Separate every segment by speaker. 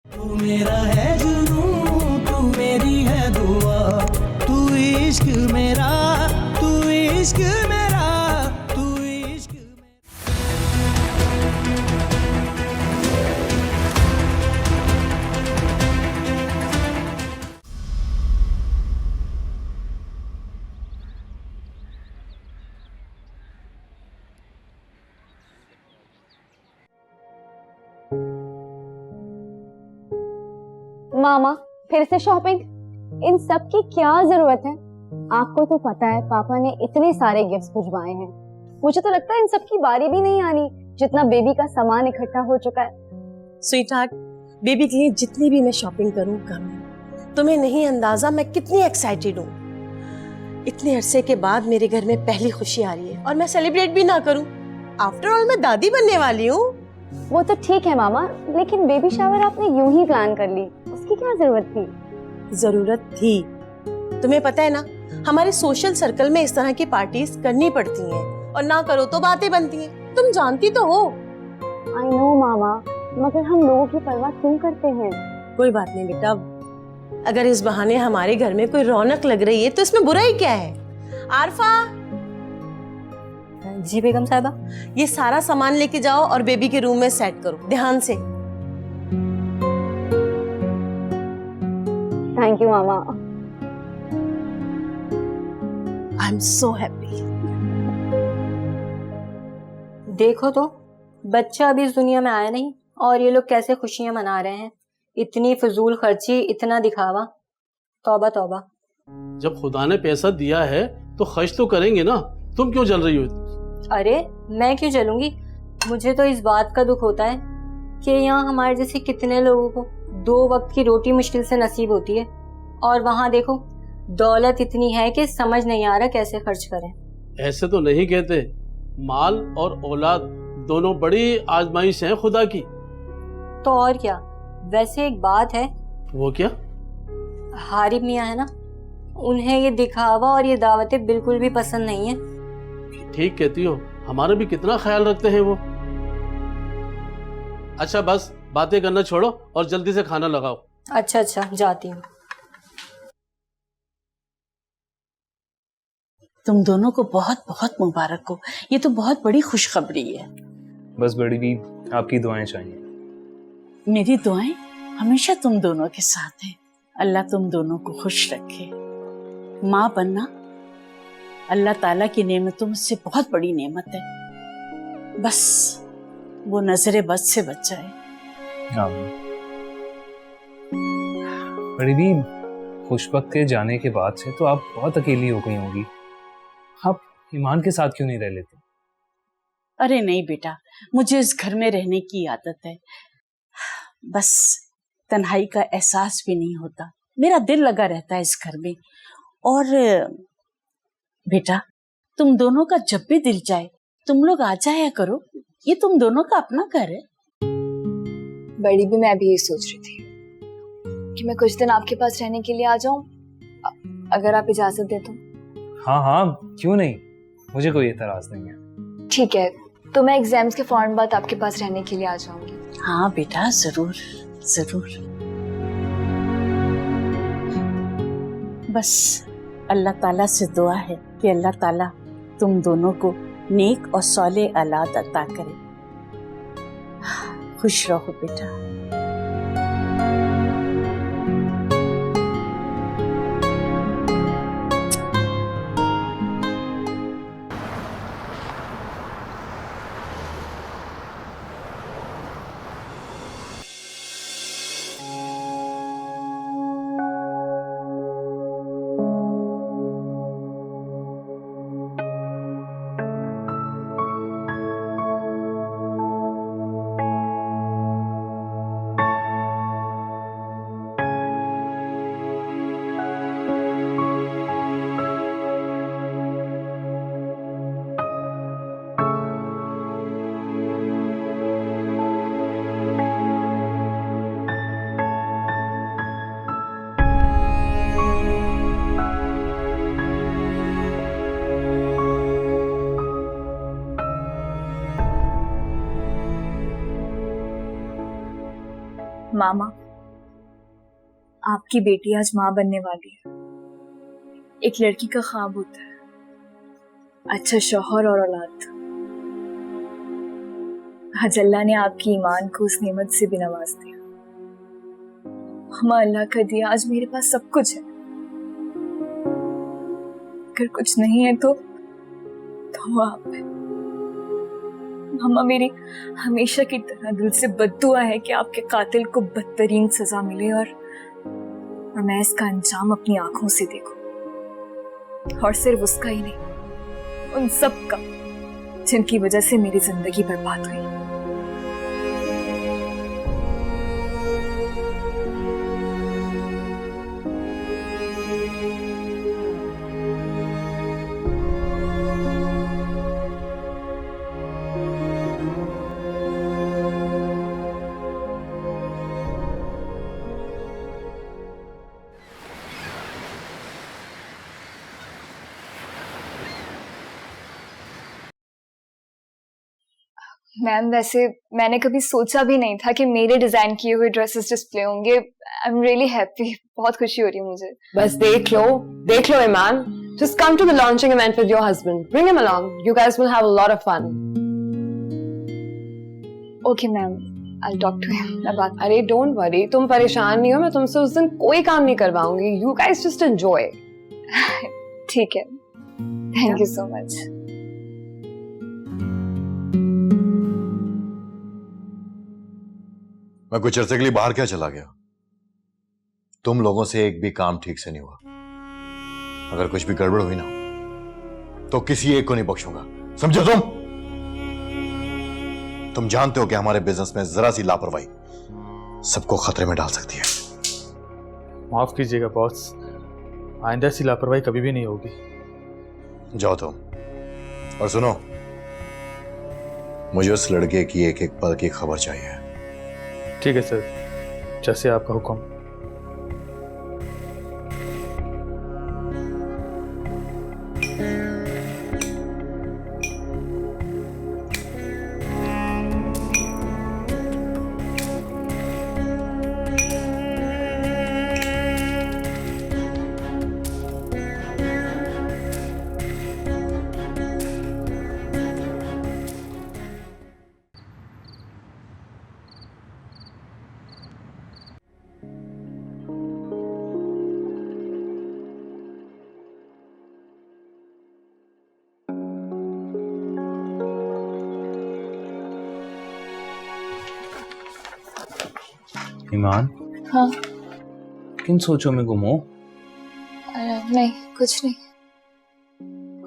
Speaker 1: तू मेरा है जुनून, तू मेरी है दुआ, तू इश्क मेरा, तू इश्क मेरा, तू इश्क मेरा।
Speaker 2: मामा फिर से शॉपिंग, इन सब की क्या जरूरत है? आपको तो पता है पापा ने इतने सारे गिफ्ट्स भिजवाए हैं। मुझे तो लगता है इन सब की बारी भी नहीं आनी, जितना बेबी का सामान इकट्ठा हो चुका है।
Speaker 3: स्वीटहार्ट, बेबी के लिए जितनी भी मैं शॉपिंग करूं कम है। तुम्हें नहीं अंदाजा मैं कितनी एक्साइटेड हूँ। इतने अरसे के बाद मेरे घर में पहली खुशी आ रही है और मैं सेलिब्रेट भी ना करूं। आफ्टर ऑल मैं दादी बनने वाली हूँ।
Speaker 2: वो तो ठीक है मामा, लेकिन बेबी शावर आपने यूं ही प्लान कर ली, उसकी क्या जरूरत थी?
Speaker 3: जरूरत थी, तुम्हें पता है ना, हमारे सोशल सर्कल में इस तरह की पार्टीज करनी पड़ती हैं और ना करो तो बातें बनती हैं। तुम जानती तो हो।
Speaker 2: आई नो मामा, मगर हम लोगों की परवाह क्यों करते हैं?
Speaker 3: कोई बात नहीं बेटा, अगर इस बहाने हमारे घर में कोई रौनक लग रही है तो इसमें बुराई क्या है? आरफा।
Speaker 2: जी बेगम साहबा।
Speaker 3: ये सारा सामान लेके जाओ और बेबी के रूम में सेट करो ध्यान से।
Speaker 2: Thank you mama.
Speaker 3: I am so happy.
Speaker 4: देखो तो, बच्चा अभी इस दुनिया में आया नहीं और ये लोग कैसे खुशियां मना रहे हैं। इतनी फजूल खर्ची, इतना दिखावा, तौबा तौबा।
Speaker 5: जब खुदा ने पैसा दिया है तो खर्च तो करेंगे ना। तुम क्यों जल रही हो?
Speaker 4: अरे मैं क्यों जलूंगी? मुझे तो इस बात का दुख होता है कि यहाँ हमारे जैसे कितने लोगों को 2 वक्त की रोटी मुश्किल से नसीब होती है और वहाँ देखो दौलत इतनी है कि समझ नहीं आ रहा कैसे खर्च करें।
Speaker 5: ऐसे तो नहीं कहते, माल और औलाद दोनों बड़ी आजमाइश है खुदा की।
Speaker 4: तो और क्या। वैसे एक बात है।
Speaker 5: वो क्या?
Speaker 4: हारिब मियाँ है ना, उन्हें ये दिखावा और ये दावतें बिल्कुल भी पसंद नहीं है।
Speaker 5: ठीक कहती हो, हमारा भी कितना ख्याल रखते हैं वो। अच्छा बस बातें करना छोड़ो और जल्दी से खाना लगाओ।
Speaker 4: अच्छा जाती हूँ।
Speaker 6: तुम दोनों को बहुत बहुत मुबारक हो, ये तो बहुत बड़ी खुशखबरी है।
Speaker 7: बस बड़ी दी, आपकी दुआएं चाहिए।
Speaker 6: मेरी दुआएं हमेशा तुम दोनों के साथ हैं। अल्लाह तुम दोनों को खुश रखे। माँ बनना अल्लाह ताला की नेमतों में से बहुत बड़ी नेमत है, बस वो नजरे बद से बच जाए।
Speaker 7: बड़ी दी, खुशबक के जाने के बाद से तो आप बहुत अकेली हो गई होंगी। आप ईमान के साथ क्यों नहीं रह लेते?
Speaker 6: अरे नहीं बेटा, मुझे इस घर में रहने की आदत है, बस तन्हाई का एहसास भी नहीं होता। मेरा दिल लगा रहता है इस घर में। और बेटा, तुम दोनों का जब भी दिल चाहे तुम लोग आ जाया करो, ये तुम दोनों का अपना घर है।
Speaker 8: बड़ी भी मैं भी यही सोच रही थी कि मैं कुछ दिन आपके पास रहने के लिए आ जाऊं, अगर आप इजाजत दे तो।
Speaker 7: हाँ, क्यों नहीं, मुझे कोई एतराज नहीं है।
Speaker 8: ठीक है, तो मैं एग्जाम्स के फौरन बाद आपके पास रहने के लिए आ जाऊंगी।
Speaker 6: हाँ बेटा, जरूर जरूर। बस अल्लाह ताला से दुआ है कि अल्लाह ताला तुम दोनों को नेक और सौले औलाद अता करे। खुश रहो बेटा।
Speaker 8: मामा, आपकी बेटी आज माँ बनने वाली है। एक लड़की का ख्वाब होता है अच्छा शौहर और औलाद। आज अल्लाह ने आपकी ईमान को उस नेमत से भी नवाज दिया। मामा अल्लाह का दिया, आज मेरे पास सब कुछ है। अगर कुछ नहीं है तो आप है। मामा मेरी हमेशा की तरह दिल से बद्दुआ है कि आपके कातिल को बदतरीन सजा मिले और मैं इसका अंजाम अपनी आंखों से देखूं। और सिर्फ उसका ही नहीं, उन सब का जिनकी वजह से मेरी जिंदगी बर्बाद हुई। मैम वैसे मैंने कभी सोचा भी नहीं था कि मेरे डिजाइन किए हुए ड्रेसेस डिस्प्ले होंगे। आई एम रियली हैप्पी, बहुत खुशी हो रही है मुझे।
Speaker 9: बस देख लो ईमान। Just come to the launching event with your husband. Bring him along. You guys will have a lot of fun.
Speaker 8: Okay ma'am, I'll talk to him. मैं बात।
Speaker 9: अरे don't worry, तुम परेशान नहीं हो, मैं तुमसे उस दिन कोई काम नहीं करवाऊंगी। You guys just enjoy.
Speaker 8: ठीक है, थैंक यू सो मच।
Speaker 10: मैं कुछ अरसे के लिए बाहर क्या चला गया। तुम लोगों से एक भी काम ठीक से नहीं हुआ। अगर कुछ भी गड़बड़ हुई ना तो किसी एक को नहीं बख्शूंगा, समझो तुम जानते हो कि हमारे बिजनेस में जरा सी लापरवाही सबको खतरे में डाल सकती है।
Speaker 11: माफ कीजिएगा बॉस, आइंदा ऐसी लापरवाही कभी भी नहीं होगी।
Speaker 10: जाओ तुम, और सुनो, मुझे उस लड़के की एक एक पल की खबर चाहिए।
Speaker 11: ठीक है सर, जैसे आपका हुक्म।
Speaker 7: ईमान,
Speaker 8: हाँ
Speaker 7: किन सोचों में गुम हो?
Speaker 8: नहीं, कुछ नहीं।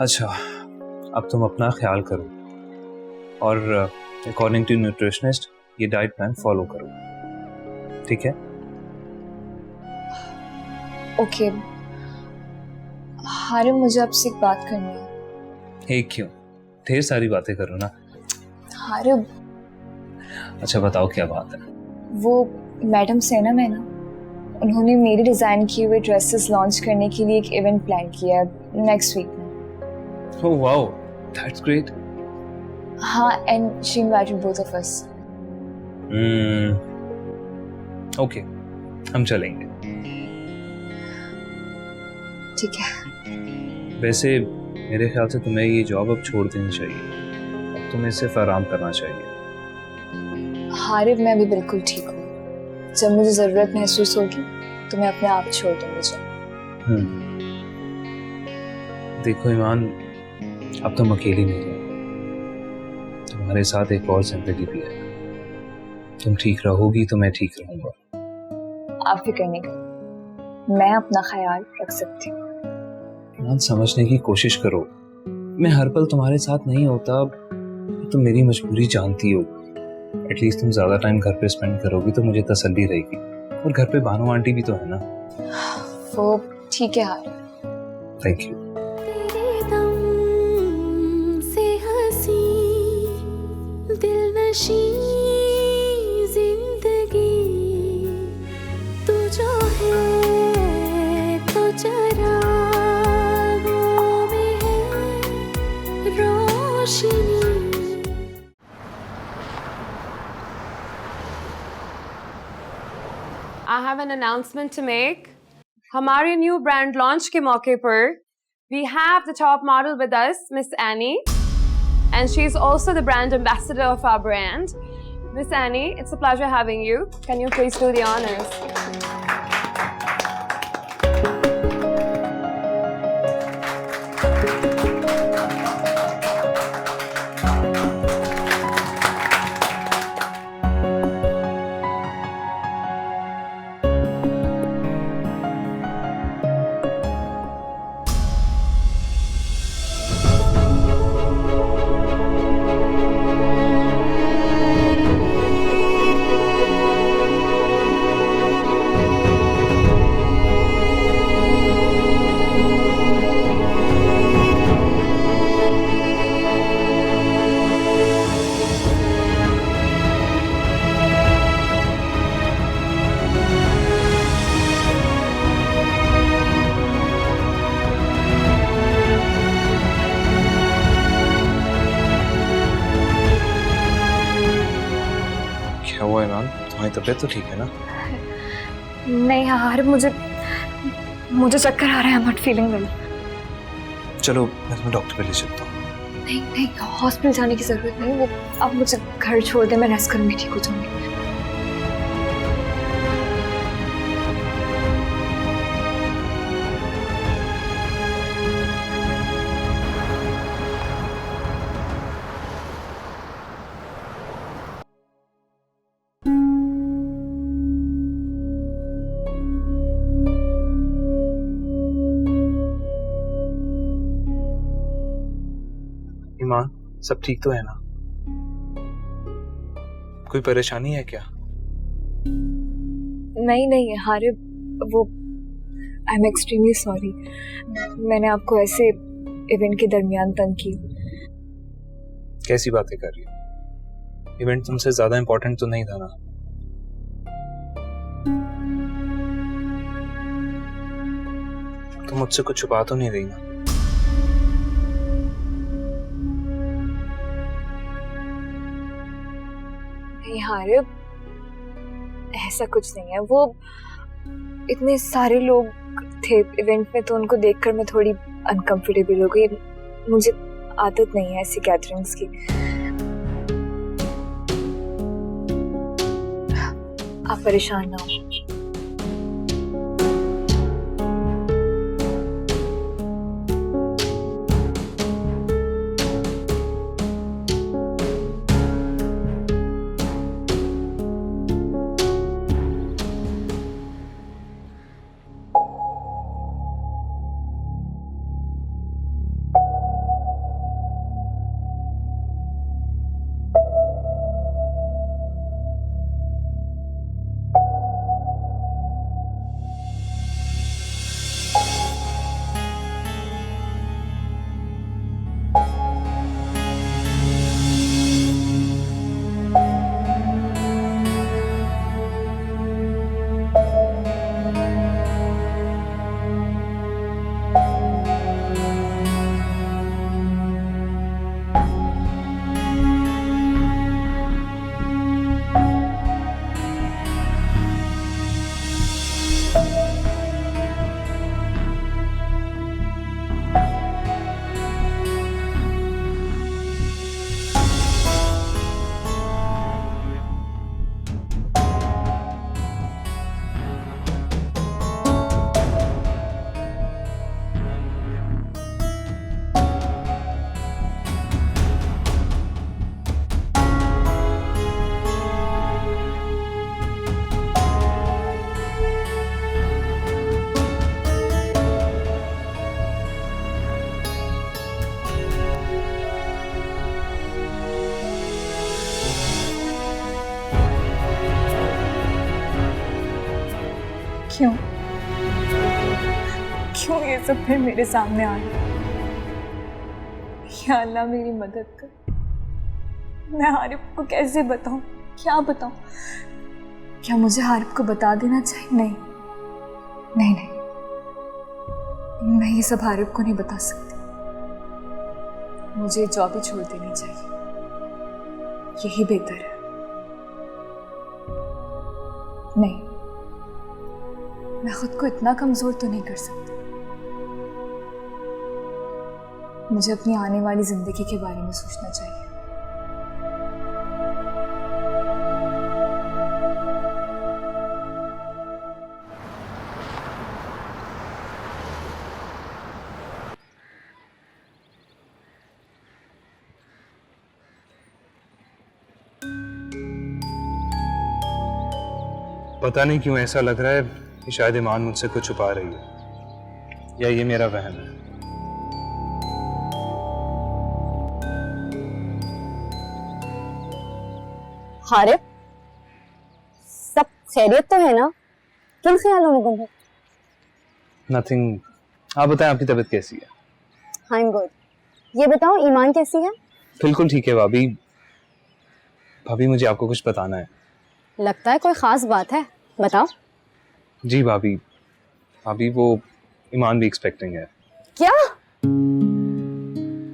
Speaker 7: अच्छा, अब तुम अपना ख्याल करो और अकॉर्डिंग टू न्यूट्रिशनिस्ट ये डाइट प्लान फॉलो करो, ठीक है?
Speaker 8: ओके। हारिम, मुझे आपसे एक बात करनी है।
Speaker 7: एक क्यों, ढेर सारी बातें करो ना।
Speaker 8: हारिम,
Speaker 7: अच्छा बताओ क्या बात है?
Speaker 8: वो मैडम से ना, उन्होंने मेरे डिजाइन किए हुए ड्रेसेस लॉन्च करने के लिए एक इवेंट प्लान किया है नेक्स्ट वीक में।
Speaker 7: Oh wow, that's great.
Speaker 8: हाँ, and she invited both of us.
Speaker 7: Okay, हम चलेंगे।
Speaker 8: ठीक है।
Speaker 7: वैसे मेरे ख्याल से तुम्हें ये जॉब अब छोड़ देनी चाहिए, अब तुम्हें सिर्फ आराम करना चाहिए।
Speaker 8: हारिब, मैं अभी बिल्कुल ठीक हूँ। जब मुझे जरूरत महसूस होगी तो मैं अपने आप छोड़ दूंगी जॉब।
Speaker 7: देखो ईमान, अब तुम अकेली नहीं हो, तुम्हारे साथ एक और जिंदगी भी है। तुम ठीक रहोगी तो मैं ठीक रहूंगा।
Speaker 8: आप फिक्र नहीं करो, मैं अपना ख्याल रख सकती हूँ।
Speaker 7: ईमान, समझने की कोशिश करो, मैं हर पल तुम्हारे साथ नहीं होता, तुम मेरी मजबूरी जानती हो। एटलीस्ट तुम ज्यादा टाइम घर पे स्पेंड करोगी तो मुझे तसल्ली रहेगी। और घर पे भानु आंटी भी तो है ना।
Speaker 8: वो ठीक है हारिब।
Speaker 7: Thank you.
Speaker 12: जिंदगी तू जो है तो चरागों में है रोशनी।
Speaker 9: I have an announcement to make. हमारे न्यू ब्रांड लॉन्च के मौके पर we have the top model with us, Miss Annie, and she is also the brand ambassador of our brand. Miss Annie, it's a pleasure having you. Can you please do the honors?
Speaker 7: क्या हुआ ईमान? तुम्हारी तबीयत तो ठीक है ना?
Speaker 8: नहीं यार, मुझे चक्कर आ रहा है। I'm not feeling well.
Speaker 7: चलो मैं तुम्हें डॉक्टर पे ले चलता हूँ।
Speaker 8: नहीं, हॉस्पिटल जाने की जरूरत नहीं। वो अब मुझे घर छोड़ दे, मैं रेस्ट करूंगी, ठीक हो जाऊंगी।
Speaker 7: ईमान, सब ठीक तो है ना? कोई परेशानी है क्या?
Speaker 8: नहीं हारिब, वो आई एम एक्सट्रीमली सॉरी। मैंने आपको ऐसे इवेंट के दरमियान तंग की।
Speaker 7: कैसी बातें कर रही हो? इवेंट तुमसे ज्यादा इम्पोर्टेंट तो नहीं था ना? तुम मुझसे कुछ छुपा तो नहीं रही ना?
Speaker 8: नहीं हारिब, ऐसा कुछ नहीं है। वो इतने सारे लोग थे इवेंट में, तो उनको देखकर मैं थोड़ी अनकंफर्टेबल हो गई। मुझे आदत नहीं है ऐसी गैदरिंग्स की। आप परेशान ना हो। क्यों ये सब फिर मेरे सामने आ रहा है? या अल्लाह मेरी मदद कर। मैं हारिब को कैसे बताऊं? क्या बताऊं? क्या मुझे हारिब को बता देना चाहिए? नहीं, मैं ये सब हारिब को नहीं बता सकती। मुझे जॉब ही छोड़ देनी चाहिए, यही बेहतर है। नहीं, मैं खुद को इतना कमजोर तो नहीं कर सकती। मुझे अपनी आने वाली जिंदगी के बारे में सोचना चाहिए।
Speaker 7: पता नहीं क्यों ऐसा लग रहा है कि शायद ईमान मुझसे कुछ छुपा रही है, या ये मेरा वहम है।
Speaker 2: हारिफ, सब खैरियत तो है ना? किन ख्यालों में गुम हो?
Speaker 7: नथिंग। आप बताएं, आपकी तबीयत कैसी है?
Speaker 2: I am good. ये बताओ, ईमान कैसी है?
Speaker 7: बिल्कुल ठीक है भाभी। भाभी मुझे आपको कुछ बताना है।
Speaker 2: लगता है कोई खास बात है, बताओ।
Speaker 7: जी भाभी, भाभी वो ईमान भी एक्सपेक्टिंग है।
Speaker 2: क्या?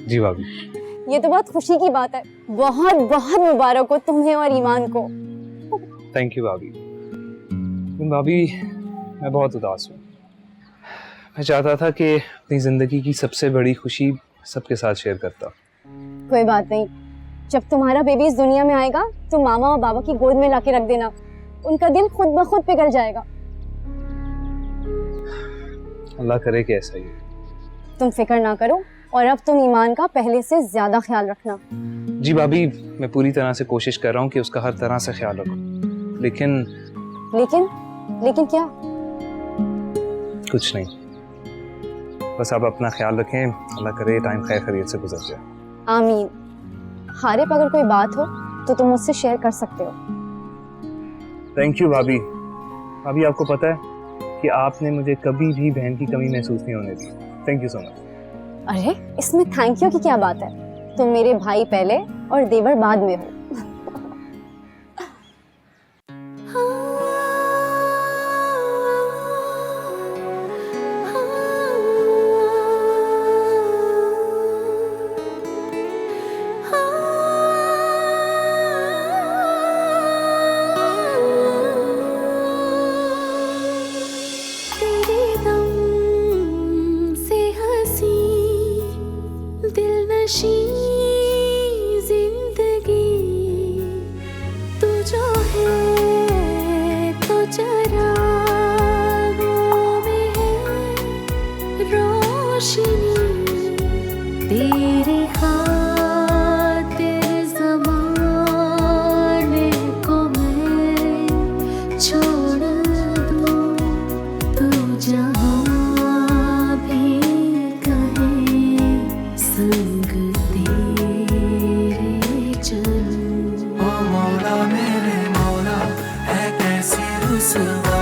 Speaker 7: जी भाभी।
Speaker 2: ये तो बहुत खुशी की बात है। बहुत बहुत मुबारक हो तुम्हें और ईमान को।
Speaker 7: थैंक यू भाभी। लेकिन भाभी, मैं बहुत उदास हूँ। मैं चाहता था कि अपनी जिंदगी की सबसे बड़ी खुशी सबके साथ शेयर करता।
Speaker 2: कोई बात नहीं, जब तुम्हारा बेबी इस दुनिया में आएगा तो मामा और बाबा की गोद में लाके रख देना। उनका दिल खुद ब खुद पिघल जाएगा।
Speaker 7: अल्लाह करे कि ऐसा ही हो।
Speaker 2: तुम फिक्र ना करो, और अब तुम ईमान का पहले से ज्यादा ख्याल रखना।
Speaker 7: जी भाभी, मैं पूरी तरह से कोशिश कर रहा हूँ कि उसका हर तरह से ख्याल रखूं। लेकिन
Speaker 2: लेकिन क्या?
Speaker 7: कुछ नहीं, बस आप अपना ख्याल रखें। अल्लाह करे टाइम खैर खैरियत से गुजर जाए।
Speaker 2: आमीन। हारिफ, अगर कोई बात हो तो तुम मुझसे शेयर कर सकते हो।
Speaker 7: थैंक यू भाभी। भाभी, आपको पता है कि आपने मुझे कभी भी बहन की कमी महसूस नहीं होने दी। Thank you so much.
Speaker 2: अरे, इसमें थैंक यू की क्या बात है? तुम मेरे भाई पहले और देवर बाद में हो।
Speaker 1: मौला मेरे मौला है कैसी रुसवा